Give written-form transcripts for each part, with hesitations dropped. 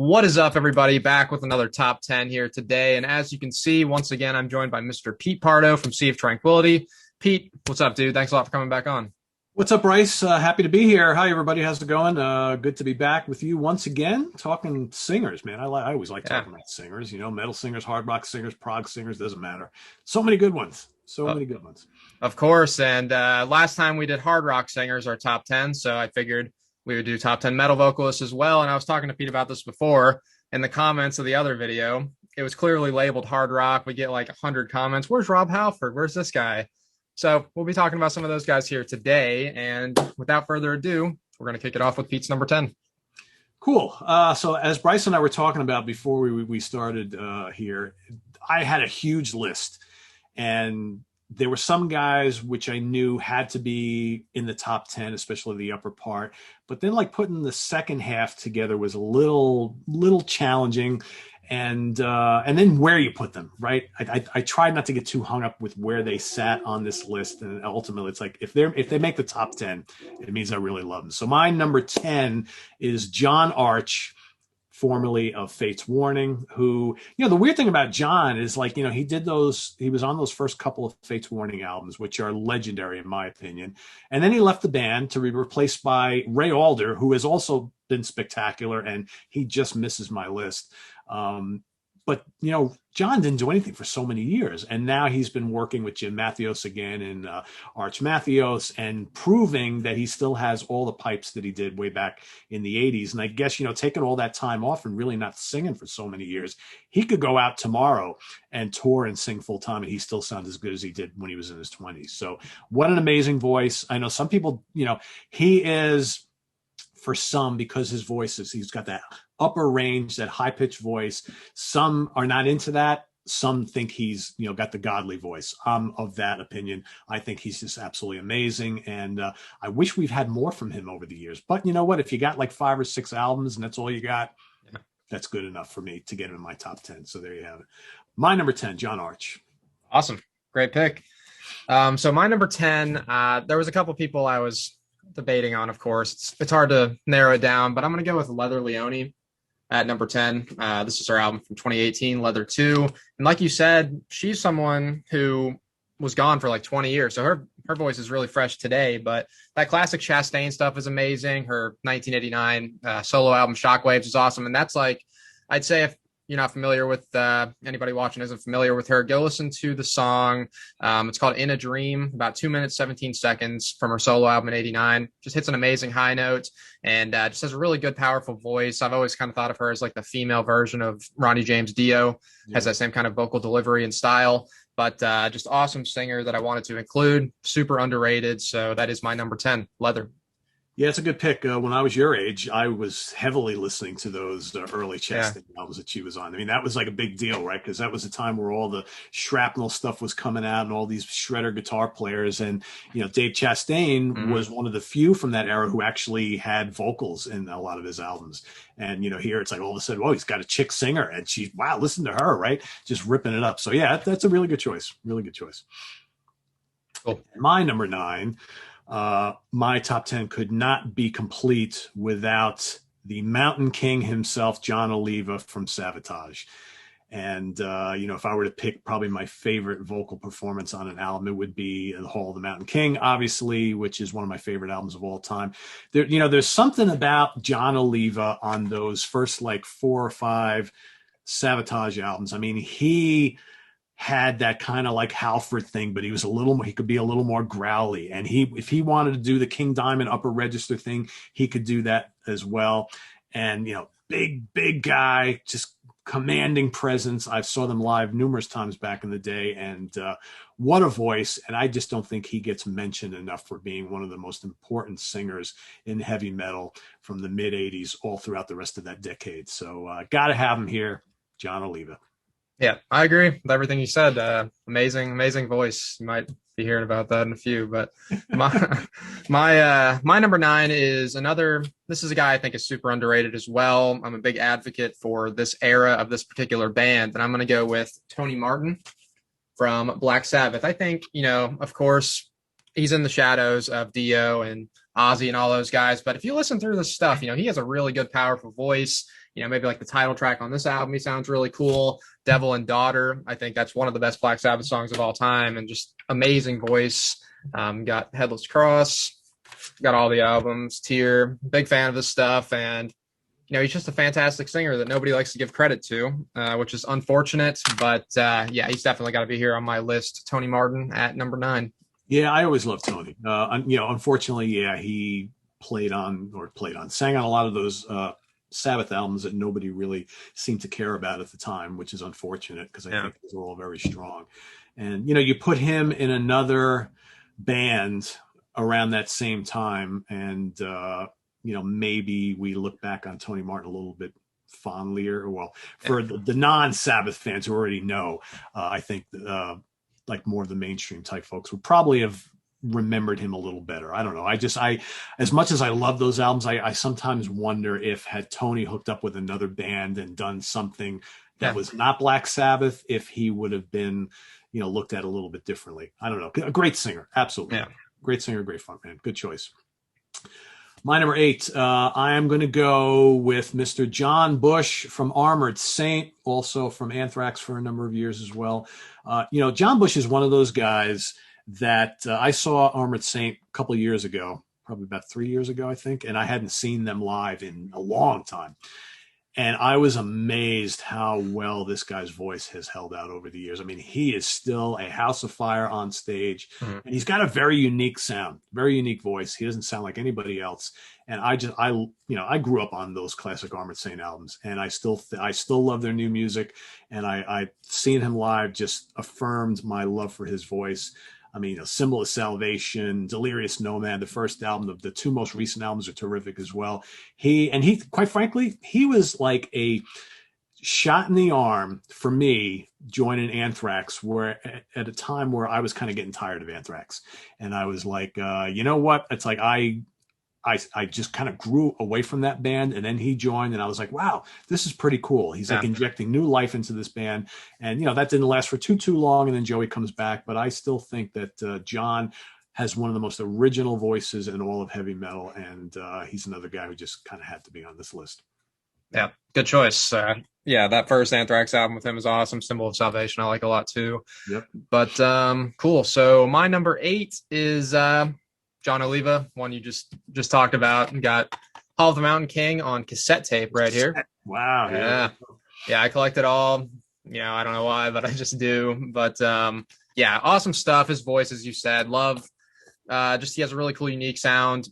What is up, everybody? Back with another top 10 here today. And as you can see, once again, I'm joined by Mr. Pete Pardo from Sea of Tranquility. Pete, what's up, dude? Thanks a lot for coming back on. What's up, Bryce? Happy to be here. Hi, everybody. How's it going? Good to be back with you once again, talking singers, man. I always like Yeah, talking about singers, metal singers, hard rock singers, prog singers, doesn't matter. So many good ones. So uh, many good ones. of course. And last time we did hard rock singers, our top 10. So I figured we would do top 10 metal vocalists as well. And I was talking to Pete about this before in the comments of the other video. It was clearly labeled hard rock. We get like 100 comments. Where's Rob Halford? Where's this guy? So we'll be talking about some of those guys here today. And without further ado, we're going to kick it off with Pete's number 10. Cool. So as Bryce and I were talking about before we started here, I had a huge list, and there were some guys which I knew had to be in the top 10, especially the upper part. But then like putting the second half together was a little challenging. And then where you put them, right? I tried not to get too hung up with where they sat on this list, and ultimately it's like if they make the top 10, it means I really love them. So my number 10 is John Arch, formerly of Fate's Warning, who, the weird thing about John is like, he was on those first couple of Fate's Warning albums, which are legendary in my opinion. And then he left the band to be replaced by Ray Alder, who has also been spectacular, and he just misses my list. But John didn't do anything for so many years, and now he's been working with Jim Mathios again and Arch Mathios, and proving that he still has all the pipes that he did way back in the 80s. And I guess, taking all that time off and really not singing for so many years, he could go out tomorrow and tour and sing full time, and he still sounds as good as he did when he was in his 20s. So what an amazing voice. I know some people, he is, for some, because his voice he's got that upper range, that high pitched voice. Some are not into that. Some think he's, got the godly voice. I'm of that opinion. I think he's just absolutely amazing. And I wish we've had more from him over the years. But you know what? If you got like 5 or 6 albums and that's all you got, that's good enough for me to get him in my top 10. So there you have it. My number 10, John Arch. Awesome. Great pick. So my number 10, there was a couple people I was debating on, of course. It's hard to narrow it down, but I'm going to go with Leather Leone at number 10. This is her album from 2018, Leather 2. And like you said, she's someone who was gone for like 20 years. So her voice is really fresh today, but that classic Chastain stuff is amazing. Her 1989 solo album, Shockwaves, is awesome. And that's like, I'd say if you're not familiar with anybody watching isn't familiar with her, go listen to the song. It's called In a Dream, about 2 minutes, 17 seconds from her solo album in 89. Just hits an amazing high note and just has a really good, powerful voice. I've always kind of thought of her as like the female version of Ronnie James Dio, has that same kind of vocal delivery and style, but just awesome singer that I wanted to include, super underrated. So that is my number 10, Leather. Yeah, it's a good pick. When I was your age, I was heavily listening to those early Chastain albums that she was on. I mean, that was like a big deal, right? Because that was the time where all the shrapnel stuff was coming out and all these shredder guitar players. And, Dave Chastain was one of the few from that era who actually had vocals in a lot of his albums. And, here it's like all of a sudden, oh, he's got a chick singer. And wow, listen to her, right? Just ripping it up. So, yeah, that's a really good choice. Really good choice. Cool. My number 9. My top 10 could not be complete without the Mountain King himself, John Oliva from Savatage. And, if I were to pick probably my favorite vocal performance on an album, it would be The Hall of the Mountain King, obviously, which is one of my favorite albums of all time. There's something about John Oliva on those first like 4 or 5 Savatage albums. I mean, he had that kind of like Halford thing, but he could be a little more growly. And if he wanted to do the King Diamond upper register thing, he could do that as well. And, big guy, just commanding presence. I saw them live numerous times back in the day, and what a voice. And I just don't think he gets mentioned enough for being one of the most important singers in heavy metal from the mid 80s all throughout the rest of that decade. So got to have him here, John Oliva. Yeah, I agree with everything you said. Amazing voice. You might be hearing about that in a few, but my number 9 is this is a guy I think is super underrated as well. I'm a big advocate for this era of this particular band, and I'm going to go with Tony Martin from Black Sabbath. I think, of course, he's in the shadows of Dio and Ozzy and all those guys, but if you listen through this stuff, he has a really good, powerful voice. maybe like the title track on this album, he sounds really cool. Devil and Daughter, I think that's one of the best Black Sabbath songs of all time, and just amazing voice. Got Headless Cross, got all the albums. Tear, big fan of his stuff, and he's just a fantastic singer that nobody likes to give credit to, which is unfortunate. But he's definitely got to be here on my list. Tony Martin at number 9. Yeah, I always loved Tony. Unfortunately, he sang on a lot of those Sabbath albums that nobody really seemed to care about at the time, which is unfortunate because I think those were all very strong. And, you put him in another band around that same time, and, maybe we look back on Tony Martin a little bit fondlier. Well, for the non-Sabbath fans who already know, I think like more of the mainstream type folks would probably have remembered him a little better. I don't know. I as much as I love those albums, I sometimes wonder if had Tony hooked up with another band and done something that was not Black Sabbath, if he would have been, looked at a little bit differently. I don't know. A great singer. Absolutely. Yeah. Great singer, great funk man. Good choice. My number 8, I am going to go with Mr. John Bush from Armored Saint, also from Anthrax for a number of years as well. John Bush is one of those guys that I saw Armored Saint a couple of years ago, probably about 3 years ago, I think, and I hadn't seen them live in a long time. And I was amazed how well this guy's voice has held out over the years. I mean, he is still a house of fire on stage, and he's got a very unique sound, very unique voice. He doesn't sound like anybody else. And I grew up on those classic Armored Saint albums, and I still love their new music. And I seeing him live just affirmed my love for his voice. I mean, A Symbol of Salvation, Delirious Nomad, the first album, the 2 most recent albums are terrific as well. He, quite frankly, he was like a shot in the arm for me joining Anthrax, where at a time where I was kind of getting tired of Anthrax. And I was like, you know what? It's like I just kind of grew away from that band, and then he joined, and I was like, wow, this is pretty cool. He's like injecting new life into this band. And, that didn't last for too long. And then Joey comes back, but I still think that John has one of the most original voices in all of heavy metal. And he's another guy who just kind of had to be on this list. Yeah, good choice. That first Anthrax album with him is awesome. Symbol of Salvation I like a lot too. Yep. But cool. So my number 8 is John Oliva, one you just talked about, and got Hall of the Mountain King on cassette tape right here. Wow. Yeah, I collect it all. I don't know why, but I just do. But awesome stuff. His voice, as you said, love. He has a really cool, unique sound.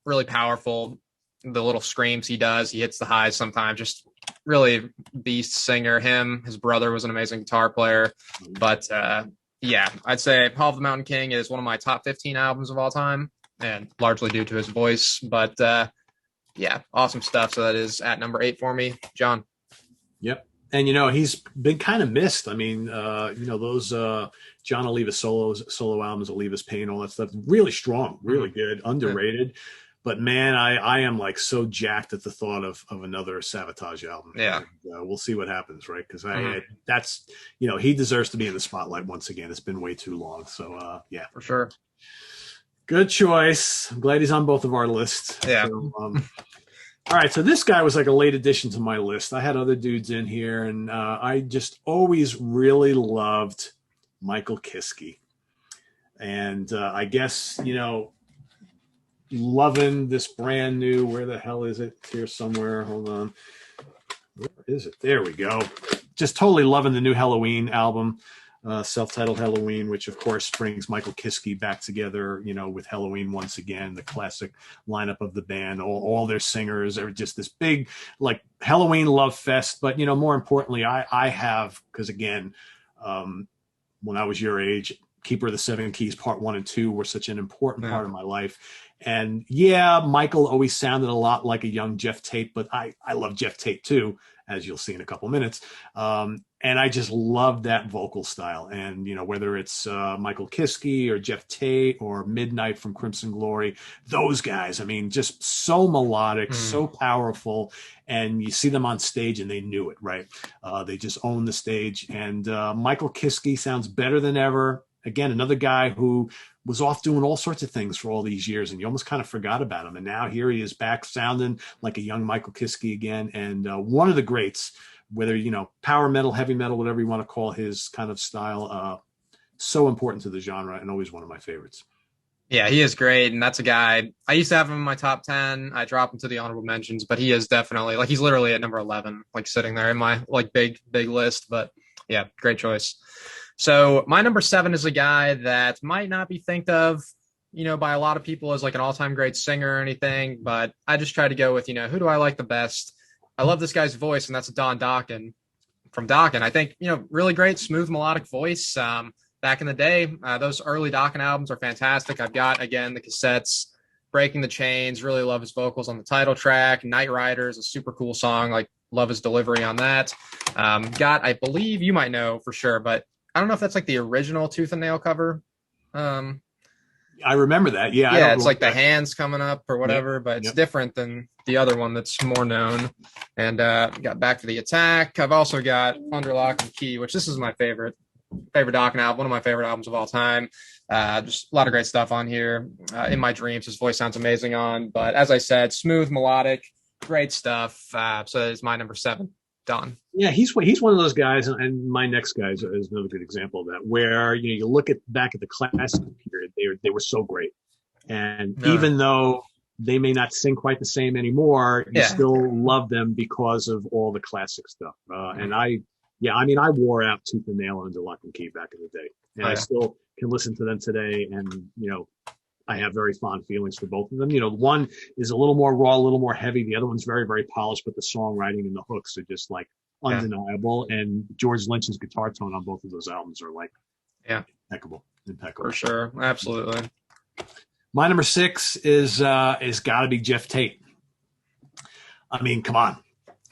Really powerful. The little screams he does. He hits the highs sometimes. Just really beast singer. His brother was an amazing guitar player. But I'd say Hall of the Mountain King is one of my top 15 albums of all time, and largely due to his voice. But awesome stuff. So that is at number 8 for me, John. Yep. And, he's been kind of missed. I mean, those John Oliva solo albums, Oliva's Pain, all that stuff, really strong, really good, underrated. Yeah. But man, I am like so jacked at the thought of another Sabotage album. Yeah. And, we'll see what happens, right? Because that's, he deserves to be in the spotlight once again. It's been way too long. So, for sure. Good choice. I'm glad he's on both of our lists. Yeah. So, all right. So this guy was like a late addition to my list. I had other dudes in here, and I just always really loved Michael Kiske. And I guess, loving this brand new, where the hell is it? Here somewhere. Hold on. Where is it? There we go. Just totally loving the new Halloween album, self-titled Halloween, which of course brings Michael Kiske back together, with Halloween once again, the classic lineup of the band. All their singers are just this big, like, Halloween love fest. But, more importantly, I have, because again, when I was your age, Keeper of the Seven Keys Part 1 and 2 were such an important part of my life. And Michael always sounded a lot like a young Jeff Tate, but I love Jeff Tate too, as you'll see in a couple of minutes. And I just love that vocal style. And, whether it's Michael Kiske or Jeff Tate or Midnight from Crimson Glory, those guys, I mean, just so melodic, so powerful. And you see them on stage and they knew it, right? They just own the stage. And Michael Kiske sounds better than ever. again, another guy who was off doing all sorts of things for all these years, and you almost kind of forgot about him. And now here he is back sounding like a young Michael Kiske again. And one of the greats, whether, power metal, heavy metal, whatever you want to call his kind of style, so important to the genre and always one of my favorites. Yeah, he is great. And that's a guy, I used to have him in my top 10. I dropped him to the honorable mentions, but he is definitely, like, he's literally at number 11, like sitting there in my like big list. But yeah, great choice. So my number 7 is a guy that might not be think of, by a lot of people as like an all-time great singer or anything, but I just try to go with, who do I like the best? I love this guy's voice, and that's Dokken from Dokken. I think, really great, smooth, melodic voice. Back in the day, those early Dokken albums are fantastic. I've got, again, the cassettes, Breaking the Chains, really love his vocals on the title track. Night Rider is a super cool song. Like, love his delivery on that. I believe you might know for sure, but I don't know if that's like the original Tooth and Nail cover. I remember that. Yeah. Yeah, it's like the hands coming up or whatever, but it's different than the other one that's more known. And got Back to the Attack. I've also got Under Lock and Key, which this is my favorite Dokken album, one of my favorite albums of all time. Just a lot of great stuff on here. In My Dreams, his voice sounds amazing on, but as I said, smooth, melodic, great stuff. So it's my number 7, Don. Yeah, he's one of those guys, and my next guy is another good example of that, where you look back at the classic period, they were so great, and even though they may not sing quite the same anymore, you still love them because of all the classic stuff. And I wore out Tooth and Nail and Under Lock and Key back in the day, and I still can listen to them today, and I have very fond feelings for both of them. One is a little more raw, a little more heavy. The other one's very, very polished, but the songwriting and the hooks are just like undeniable. And George Lynch's guitar tone on both of those albums are like impeccable. For sure. Absolutely. My number 6 is gotta be Jeff Tate. I mean, come on.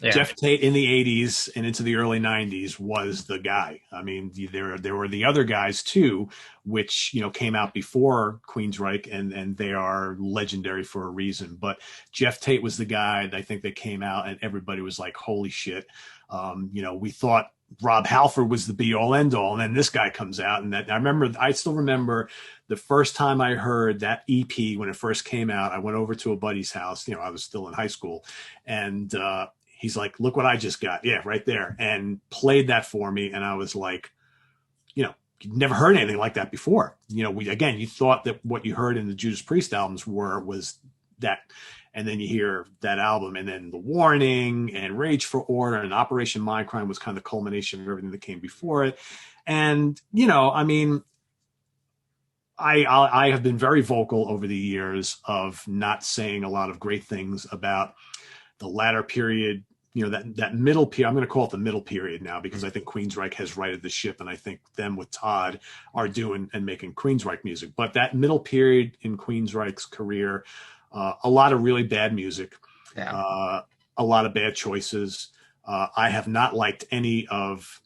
Yeah. Jeff Tate in the 80s and into the early 90s was the guy. I mean, there were the other guys too, which, came out before Queensryche, and they are legendary for a reason. But Jeff Tate was the guy that I think that came out and everybody was like, holy shit. We thought Rob Halford was the be all end all. And then this guy comes out, and I still remember the first time I heard that EP when it first came out. I went over to a buddy's house. I was still in high school, and, he's like, look what I just got. Yeah, right there. And played that for me. And I was like, you'd never heard anything like that before. You thought that what you heard in the Judas Priest albums was that. And then you hear that album, and then The Warning and Rage for Order and Operation Mindcrime was kind of the culmination of everything that came before it. And, I have been very vocal over the years of not saying a lot of great things about the latter period, that middle period. I'm going to call it the middle period now, because I think Queensryche has righted the ship, and I think them with Todd are doing and making Queensryche music. But that middle period in Queensryche's career, a lot of really bad music, a lot of bad choices. I have not liked any of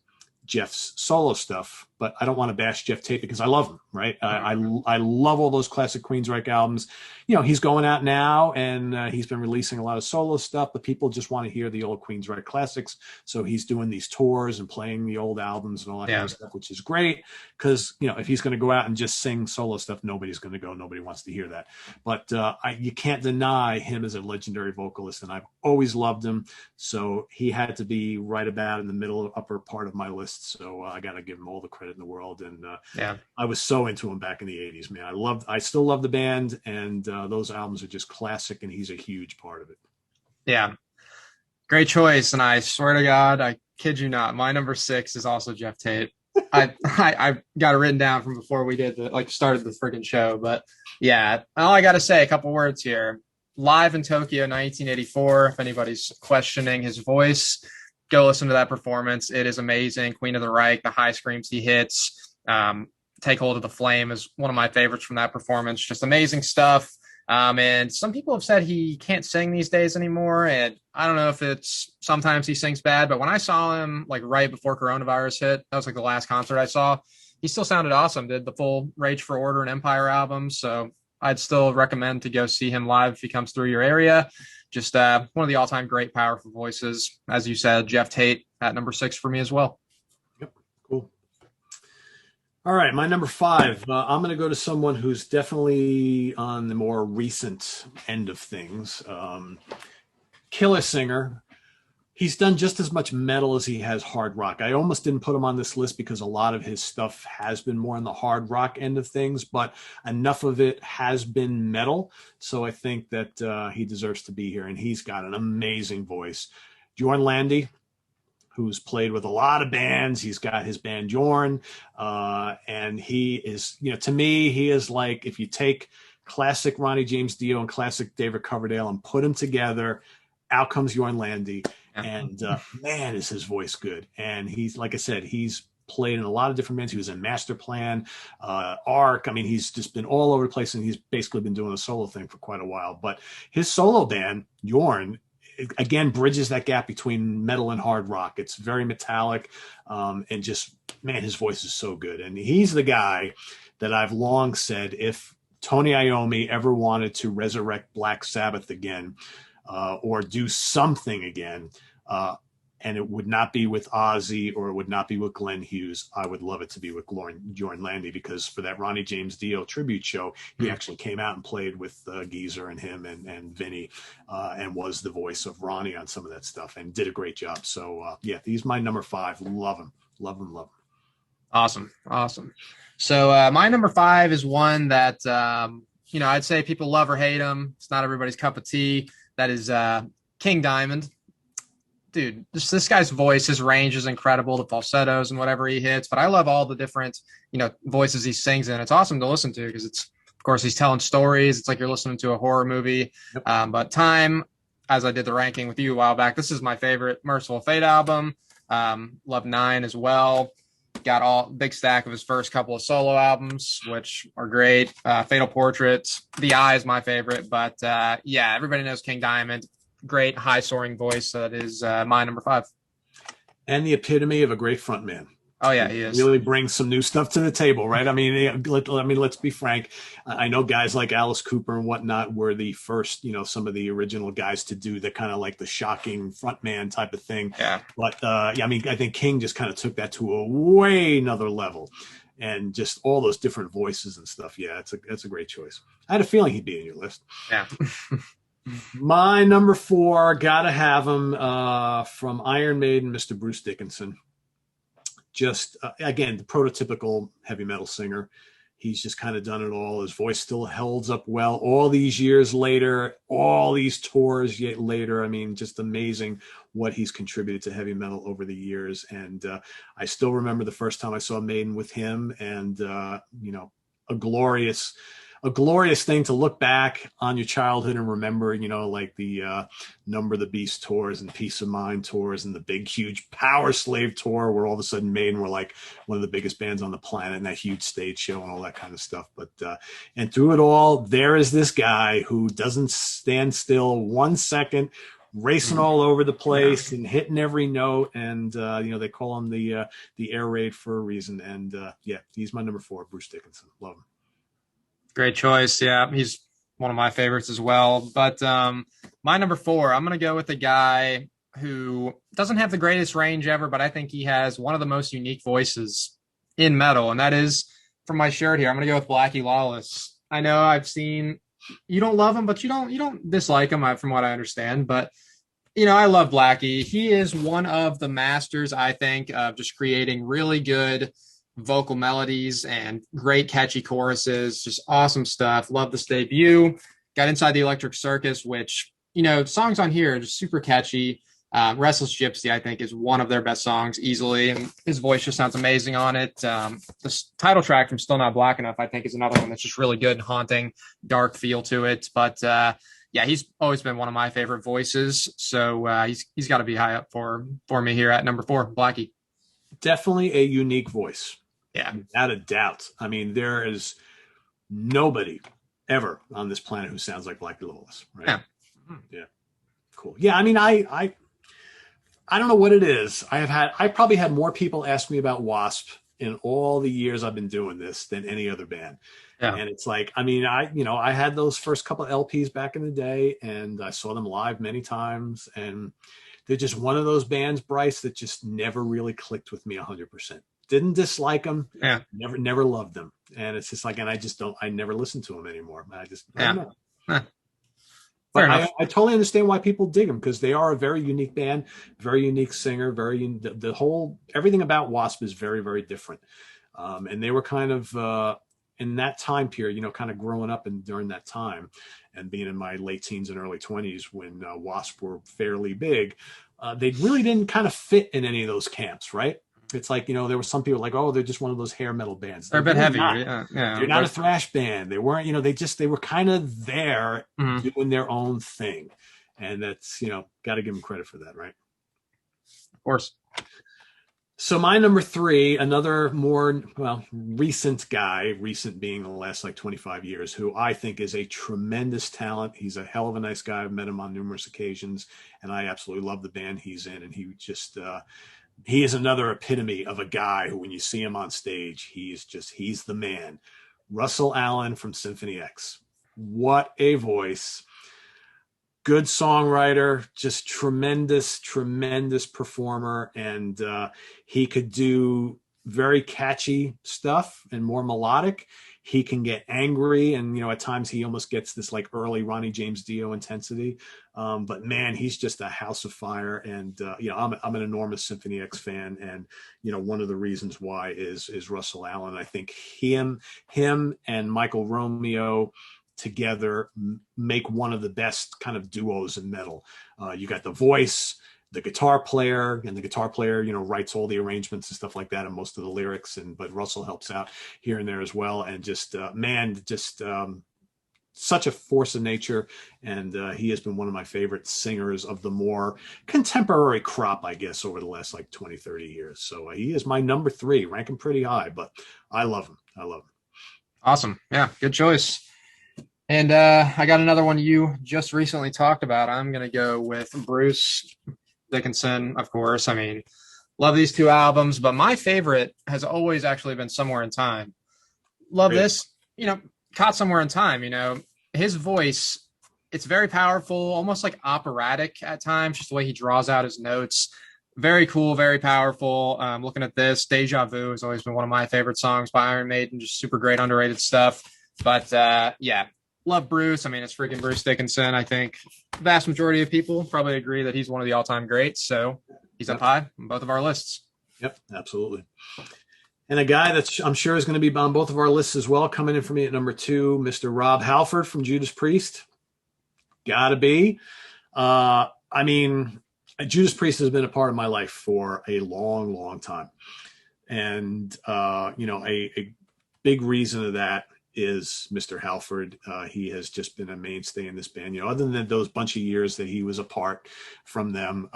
Jeff's solo stuff, but I don't want to bash Jeff Tate because I love him, right? I love all those classic Queensryche albums. He's going out now, and he's been releasing a lot of solo stuff, but people just want to hear the old Queensryche classics. So he's doing these tours and playing the old albums and all that kind of stuff, which is great because, if he's going to go out and just sing solo stuff, nobody's going to go. Nobody wants to hear that. But you can't deny him as a legendary vocalist, and I've always loved him. So he had to be right about in the middle, upper part of my list. So I got to give him all the credit in the world. And I was so into him back in the 80s, man. I still love the band, and those albums are just classic, and he's a huge part of it. Yeah. Great choice. And I swear to God, I kid you not, my number 6 is also Jeff Tate. I got it written down from before we started the friggin' show. But yeah, all I got to say, a couple words here. Live in Tokyo, 1984. If anybody's questioning his voice, go listen to that performance. It is amazing. Queen of the Reich, the high screams he hits. Take Hold of the Flame is one of my favorites from that performance. Just amazing stuff. And some people have said he can't sing these days anymore. And I don't know if it's sometimes he sings bad, but when I saw him right before coronavirus hit, that was the last concert I saw. He still sounded awesome. Did the full Rage for Order and Empire album. So I'd still recommend to go see him live if he comes through your area. Just one of the all-time great powerful voices. As you said, Jeff Tate at number 6 for me as well. Yep. Cool. All right, my number five. I'm going to go to someone who's definitely on the more recent end of things. Killer singer. He's done just as much metal as he has hard rock. I almost didn't put him on this list because a lot of his stuff has been more on the hard rock end of things, but enough of it has been metal. So I think that he deserves to be here, and he's got an amazing voice. Jorn Lande, who's played with a lot of bands. He's got his band Jorn, and he is, to me, he is like, if you take classic Ronnie James Dio and classic David Coverdale and put them together, out comes Jorn Lande. And man, is his voice good. And he's, like I said, he's played in a lot of different bands. He was in Master Plan, Arc. I mean, he's just been all over the place, and he's basically been doing a solo thing for quite a while. But his solo band, Jorn, again, bridges that gap between metal and hard rock. It's very metallic, and just, man, his voice is so good. And he's the guy that I've long said, if Tony Iommi ever wanted to resurrect Black Sabbath again, or do something again, and it would not be with Ozzy or it would not be with Glenn Hughes, I would love it to be with Jorn Lande, because for that Ronnie James Dio tribute show, he actually came out and played with Geezer and him and Vinny, and was the voice of Ronnie on some of that stuff and did a great job. So yeah, he's my number five. Love him. Love him. Love him. Awesome. So my number five is one that, I'd say people love or hate him. It's not everybody's cup of tea. That is King Diamond. Dude, this guy's voice, his range is incredible, the falsettos and whatever he hits. But I love all the different, voices he sings in. It's awesome to listen to because it's, of course, he's telling stories. It's like you're listening to a horror movie. Yep. But Time, as I did the ranking with you a while back, this is my favorite Merciful Fate album. Love 9 as well. Got all big stack of his first couple of solo albums, which are great. Fatal Portrait, The Eye is my favorite, but yeah, everybody knows King Diamond. Great high soaring voice. So that is my number five. And the epitome of a great frontman. Oh yeah, he is. Really brings some new stuff to the table, right? I mean, let's be frank. I know guys like Alice Cooper and whatnot were the first, some of the original guys to do the kind of like the shocking frontman type of thing. Yeah. But I mean, I think King just kind of took that to a way another level, and just all those different voices and stuff. Yeah, it's a great choice. I had a feeling he'd be in your list. Yeah. My number 4, gotta have him, from Iron Maiden, Mr. Bruce Dickinson. Just, again, the prototypical heavy metal singer. He's just kind of done it all. His voice still holds up well all these years later, all these tours yet later. I mean, just amazing what he's contributed to heavy metal over the years. And I still remember the first time I saw Maiden with him, and, a glorious thing to look back on your childhood and remember, like the Number of the Beast tours and Peace of Mind tours and the big, huge Power Slave tour, where all of a sudden Maiden were like one of the biggest bands on the planet, and that huge stage show and all that kind of stuff. But and through it all, there is this guy who doesn't stand still 1 second, racing all over the place and hitting every note. And they call him the air raid for a reason. And yeah, he's my number 4, Bruce Dickinson. Love him. Great choice. Yeah, he's one of my favorites as well. But my number 4, I'm going to go with a guy who doesn't have the greatest range ever, but I think he has one of the most unique voices in metal. And that is, from my shirt here, I'm going to go with Blackie Lawless. I know I've seen, you don't love him, but you don't dislike him, from what I understand. But, I love Blackie. He is one of the masters, I think, of just creating really good vocal melodies and great catchy choruses. Just awesome stuff. Love this debut. Got Inside the Electric Circus, which, songs on here are just super catchy. Restless Gypsy, I think, is one of their best songs easily, and his voice just sounds amazing on it. The title track from Still Not Black Enough, I think, is another one that's just really good and haunting, dark feel to it. But yeah, he's always been one of my favorite voices. So he's got to be high up for me here at number 4, Blackie. Definitely a unique voice. Yeah, without a doubt. I mean, there is nobody ever on this planet who sounds like Blackie Lawless, right? Yeah. Yeah. Cool. Yeah. I mean, I don't know what it is. I probably had more people ask me about Wasp in all the years I've been doing this than any other band. Yeah. And it's like, I mean, I had those first couple of LPs back in the day, and I saw them live many times, and they're just one of those bands, Bryce, that just never really clicked with me 100%. Didn't dislike them. Yeah. Never loved them. And it's just like, and I never listen to them anymore. I don't know. But I totally understand why people dig them, because they are a very unique band, very unique singer, the whole, everything about Wasp is very, very different. And they were kind of, in that time period, kind of growing up during that time and being in my late teens and early 20s when Wasp were fairly big, they really didn't kind of fit in any of those camps, right? It's like, there were some people like, oh, they're just one of those hair metal bands. They're a bit heavy. They're not a thrash band. They weren't, they were kind of there doing their own thing. And that's, got to give them credit for that, right? Of course. So my number 3, another more, recent guy, recent being the last like 25 years, who I think is a tremendous talent. He's a hell of a nice guy. I've met him on numerous occasions, and I absolutely love the band he's in. And he just, he is another epitome of a guy who, when you see him on stage, he's the man. Russell Allen from Symphony X. What a voice. Good songwriter, just tremendous performer. And he could do very catchy stuff and more melodic. He can get angry, and at times he almost gets this like early Ronnie James Dio intensity. But man, he's just a house of fire. And I'm an enormous Symphony X fan, and one of the reasons why is Russell Allen. I think him and Michael Romeo together make one of the best kind of duos in metal. You got the voice, the guitar player, and the guitar player, writes all the arrangements and stuff like that, and most of the lyrics. But Russell helps out here and there as well. And just, such a force of nature. And he has been one of my favorite singers of the more contemporary crop, I guess, over the last like 20, 30 years. So he is my number 3, ranking pretty high, but I love him. Awesome. Yeah. Good choice. And I got another one you just recently talked about. I'm going to go with Bruce Dickinson, of course. I mean, love these 2 albums, but my favorite has always actually been Somewhere in Time. Love this, Caught Somewhere in Time, his voice, it's very powerful, almost like operatic at times, just the way he draws out his notes. Very cool, very powerful. Looking at this, Deja Vu has always been one of my favorite songs by Iron Maiden, just super great, underrated stuff. But love Bruce. I mean, it's freaking Bruce Dickinson. I think the vast majority of people probably agree that he's one of the all-time greats. So he's up high on both of our lists. Yep, absolutely. And a guy that I'm sure is going to be on both of our lists as well, coming in for me at number 2, Mr. Rob Halford from Judas Priest. Gotta be. I mean, Judas Priest has been a part of my life for a long, long time. And, a big reason of that is Mr. Halford. He has just been a mainstay in this band. Other than those bunch of years that he was apart from them,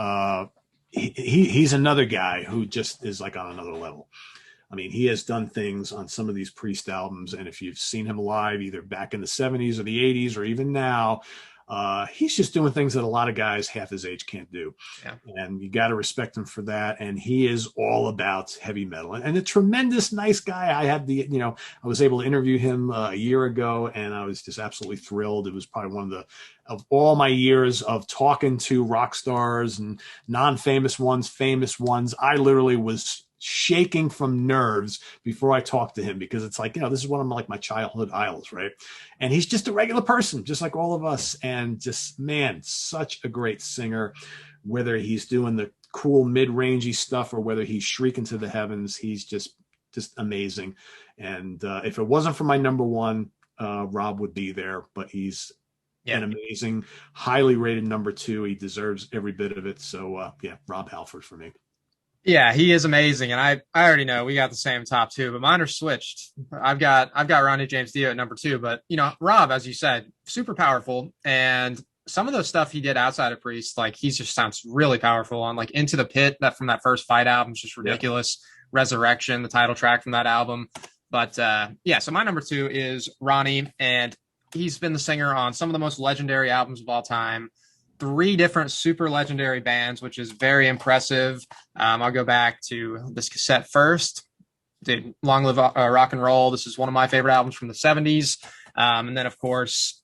he's another guy who just is like on another level. I mean, he has done things on some of these Priest albums, and if you've seen him live, either back in the 70s or the 80s or even now, he's just doing things that a lot of guys half his age can't do. Yeah. And you got to respect him for that. And he is all about heavy metal, and a tremendous nice guy. I had I was able to interview him a year ago, and I was just absolutely thrilled. It was probably one of all my years of talking to rock stars and non-famous ones, famous ones. I literally was shaking from nerves before I talked to him, because it's like, this is one of my childhood idols, right? And he's just a regular person, just like all of us. And just, man, such a great singer, whether he's doing the cool mid-rangey stuff or whether he's shrieking to the heavens, he's just amazing. And if it wasn't for my number 1, Rob would be there, but he's an amazing, highly rated number 2. He deserves every bit of it. So Rob Halford for me. Yeah, he is amazing, and I already know we got the same top 2, but mine are switched. I've got Ronnie James Dio at number 2, but Rob, as you said, super powerful, and some of the stuff he did outside of Priest, like he just sounds really powerful on like Into the Pit, that from that first Fight album is just ridiculous. Resurrection, the title track from that album. But so my number 2 is Ronnie, and he's been the singer on some of the most legendary albums of all time. 3 different super legendary bands, which is very impressive. I'll go back to this cassette first. Dude, Long Live Rock and Roll. This is one of my favorite albums from the 70s. And then, of course,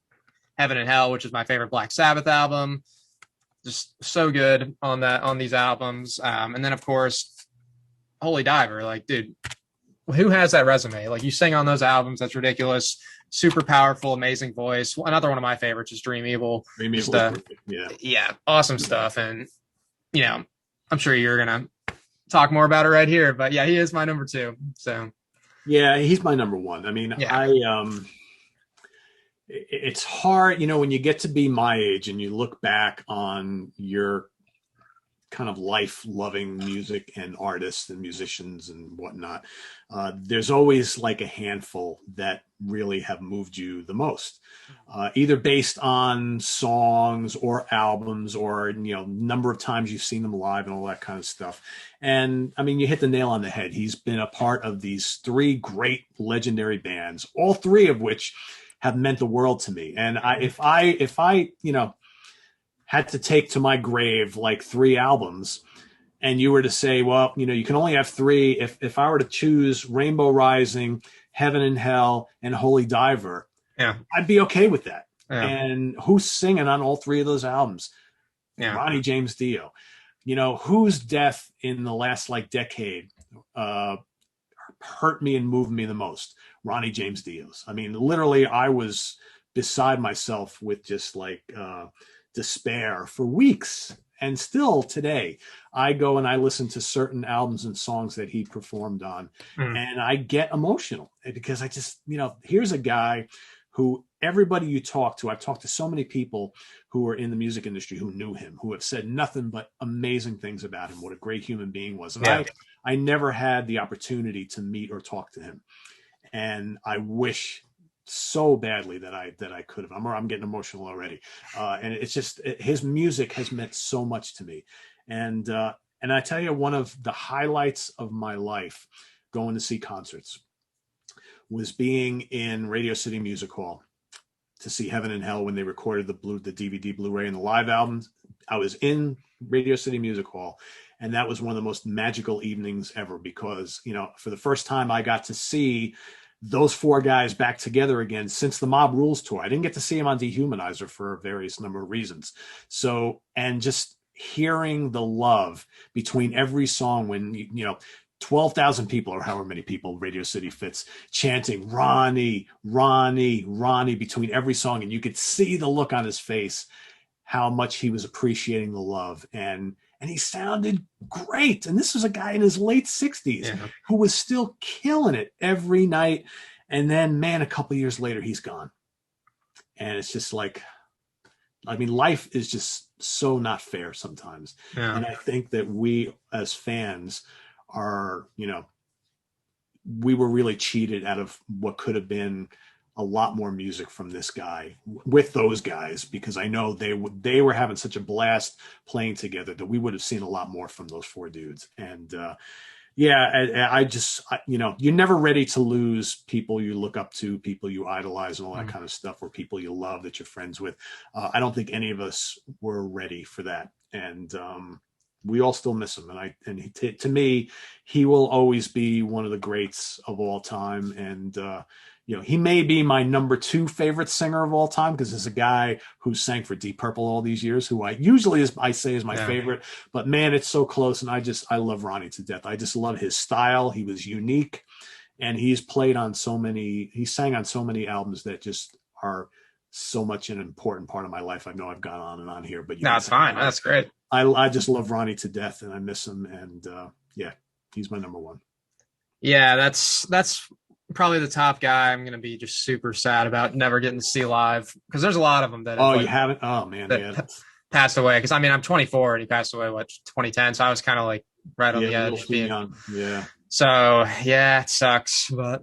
Heaven and Hell, which is my favorite Black Sabbath album. Just so good on these albums. And then, of course, Holy Diver. Like, dude, who has that resume? Like, you sing on those albums. That's ridiculous. Super powerful, amazing voice. Another one of my favorites is Dream Evil. Dream Evil, yeah, awesome stuff. And I'm sure you're gonna talk more about it right here, but yeah, he is my number 2. So yeah, he's my number 1. I mean, it's hard, when you get to be my age and you look back on your kind of life-loving music and artists and musicians and whatnot. There's always like a handful that really have moved you the most, either based on songs or albums or, number of times you've seen them live and all that kind of stuff. And I mean, you hit the nail on the head. He's been a part of these 3 great legendary bands, all 3 of which have meant the world to me. And if I had to take to my grave like 3 albums, and you were to say, well, you can only have 3. If I were to choose Rainbow Rising, Heaven and Hell, and Holy Diver, I'd be okay with that. Yeah. And who's singing on all 3 of those albums? Yeah. Ronnie James Dio. Whose death in the last decade hurt me and moved me the most? Ronnie James Dio's. I mean, literally, I was beside myself with just despair for weeks. And still today, I go and I listen to certain albums and songs that he performed on, and I get emotional because I just, here's a guy who everybody you talk to, I've talked to so many people who are in the music industry who knew him, who have said nothing but amazing things about him, what a great human being was. And I never had the opportunity to meet or talk to him. And I wish so badly that I could have. I'm getting emotional already. And it's just, his music has meant so much to me. And I tell you, one of the highlights of my life going to see concerts was being in Radio City Music Hall to see Heaven and Hell when they recorded the DVD, Blu-ray, and the live albums. I was in Radio City Music Hall, and that was one of the most magical evenings ever because, for the first time I got to see those 4 guys back together again since the Mob Rules tour. I didn't get to see him on Dehumanizer for various number of reasons. So, and just hearing the love between every song when, 12,000 people or however many people Radio City fits chanting Ronnie, Ronnie, Ronnie between every song. And you could see the look on his face, how much he was appreciating the love. And he sounded great. And this was a guy in his late 60s who was still killing it every night. And then, man, a couple of years later, he's gone. And it's just life is just so not fair sometimes. Yeah. And I think that we as fans are, we were really cheated out of what could have been a lot more music from this guy with those guys, because I know they were having such a blast playing together that we would have seen a lot more from those 4 dudes. And you're never ready to lose people you look up to, people you idolize and all that kind of stuff, or people you love that you're friends with. I don't think any of us were ready for that. And we all still miss him. To me, he will always be one of the greats of all time. And, he may be my number 2 favorite singer of all time because there's a guy who sang for Deep Purple all these years who I usually say is my favorite, but man, it's so close. And I love Ronnie to death. I just love his style. He was unique, and he sang on so many albums that just are so much an important part of my life. I know I've gone on and on here, but no, it's fine. That's great. I just love Ronnie to death, and I miss him. And he's my number 1. Yeah, that's probably the top guy. I'm going to be just super sad about never getting to see live because there's a lot of them that you haven't. Oh man, passed away. Because I'm 24 and he passed away 2010, so I was kind of right on the edge. Young. Yeah. So yeah, it sucks, but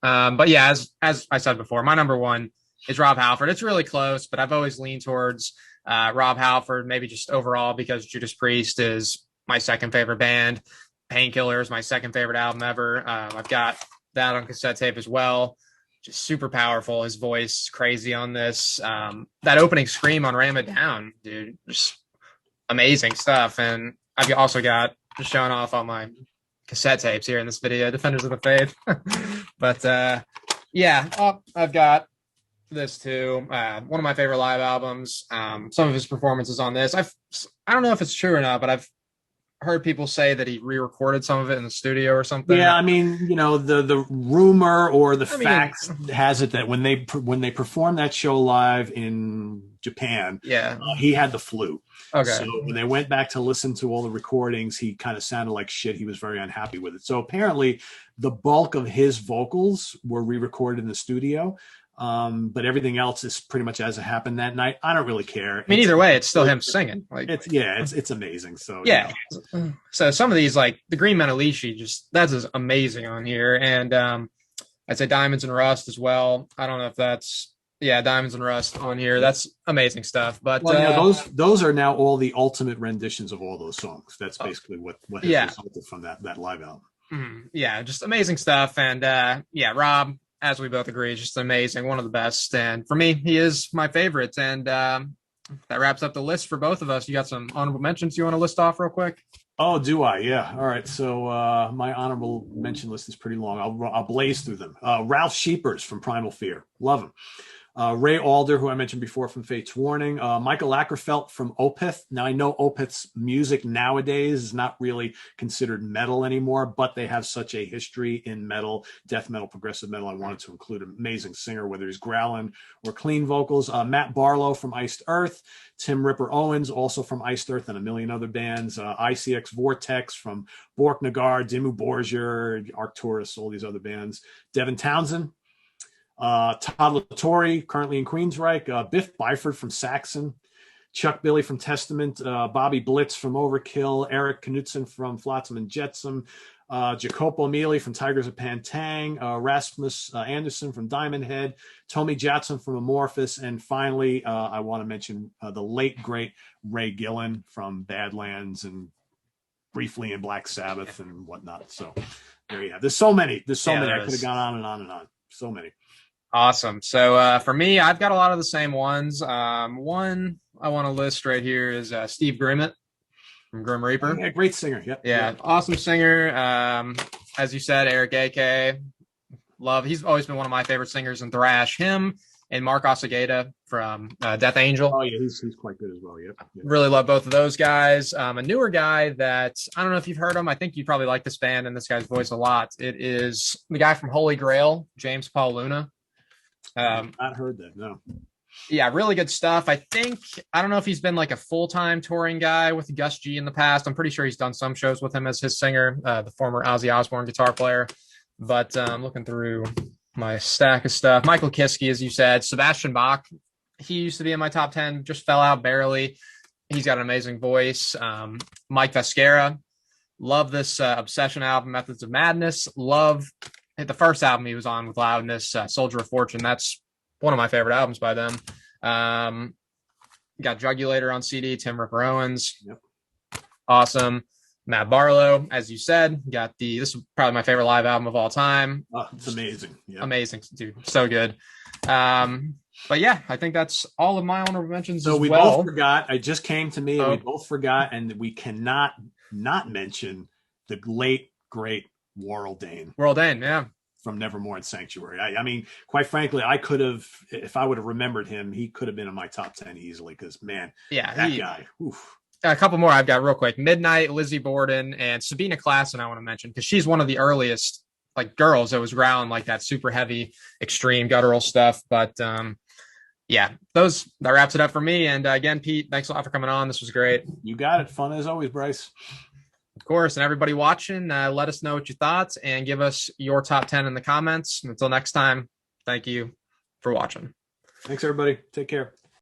yeah, as I said before, my number 1 is Rob Halford. It's really close, but I've always leaned towards Rob Halford, maybe just overall because Judas Priest is my second favorite band. Painkiller is my second favorite album ever. I've got that on cassette tape as well. Just super powerful. His voice crazy on this. That opening scream on Ram It Down, dude, just amazing stuff. And I've also got, just showing off all my cassette tapes here in this video, Defenders of the Faith. But I've got this too. One of my favorite live albums. Some of his performances on this. I don't know if it's true or not, but I've heard people say that he re-recorded some of it in the studio or something. Yeah, I mean, the rumor or the facts has it that when they performed that show live in Japan, he had the flu. Okay. So when they went back to listen to all the recordings, he kind of sounded like shit. He was very unhappy with it. So apparently the bulk of his vocals were re-recorded in the studio. But everything else is pretty much as it happened that night. I don't really care. I mean, either way, it's still him singing. Like, it's amazing. So yeah. So some of these, like the Green Menelishi, that's just amazing on here. And I'd say Diamonds and Rust as well. I don't know if that's Diamonds and Rust on here. That's amazing stuff. But those are now all the ultimate renditions of all those songs. That's basically what has resulted from that live album. Yeah, just amazing stuff. And Rob, as we both agree, is just amazing, one of the best. And for me, he is my favorite. And that wraps up the list for both of us. You got some honorable mentions you want to list off real quick? Oh, do I? Yeah. All right. So my honorable mention list is pretty long. I'll blaze through them. Ralph Sheepers from Primal Fear. Love him. Ray Alder, who I mentioned before from Fate's Warning. Michael Ackerfeld from Opeth. Now, I know Opeth's music nowadays is not really considered metal anymore, but they have such a history in metal, death metal, progressive metal. I wanted to include an amazing singer, whether he's growling or clean vocals. Matt Barlow from Iced Earth. Tim Ripper Owens, also from Iced Earth and a million other bands. ICX Vortex from Bork Nagar, Dimmu Borgir, Arcturus, all these other bands. Devin Townsend. Todd Latore, currently in Queensryche, Biff Byford from Saxon, Chuck Billy from Testament, Bobby Blitz from Overkill, Eric Knudsen from Flotsam and Jetsam, Jacopo Mealy from Tigers of Pantang, Rasmus Anderson from Diamond Head, Tommy Jatson from Amorphous, and finally, I want to mention the late, great Ray Gillen from Badlands and briefly in Black Sabbath and whatnot. So there you have. There's so many. I could have gone on and on and on. So many. Awesome. So for me, I've got a lot of the same ones. One I want to list right here is Steve Grimmett from Grim Reaper. Yeah, great singer. Yep. Awesome singer. As you said, Eric A.K. Love. He's always been one of my favorite singers in thrash. Him and Mark Osageda from Death Angel. Oh yeah, he's quite good as well. Yep. Really love both of those guys. A newer guy that I don't know if you've heard him. I think you probably like this band and this guy's voice a lot. It is the guy from Holy Grail, James Paul Luna. Not heard that. No. Yeah, really good stuff. I don't know if he's been like a full-time touring guy with Gus G in the past. I'm pretty sure he's done some shows with him as his singer, the former Ozzy Osbourne guitar player. But I'm looking through my stack of stuff. Michael Kiske, as you said, Sebastian Bach. He used to be in my top 10, just fell out barely. He's got an amazing voice. Mike Vasquera. Love this Obsession album, Methods of Madness. Love the first album he was on with Loudness, Soldier of Fortune. That's one of my favorite albums by them. Got Jugulator on CD, Tim Ripper Owens. Yep. Awesome. Matt Barlow, as you said, this is probably my favorite live album of all time. Oh, it's amazing. Yep. Amazing, dude. So good. But yeah, I think that's all of my honorable mentions. So as we well. both forgot. It just came to me. We both forgot, and we cannot not mention the late, great Warrell Dane. Warrell Dane, yeah. From Nevermore and Sanctuary. I mean, quite frankly, I could have, if I would have remembered him, he could have been in my top 10 easily because, man, that guy. Oof. A couple more I've got real quick. Midnight, Lizzie Borden, and Sabina Klassen I want to mention because she's one of the earliest like girls that was growling like that super heavy, extreme guttural stuff. But that wraps it up for me. And again, Pete, thanks a lot for coming on. This was great. You got it. Fun as always, Bryce. Of course. And everybody watching, let us know what you thought and give us your top 10 in the comments. Until next time, thank you for watching. Thanks, everybody. Take care.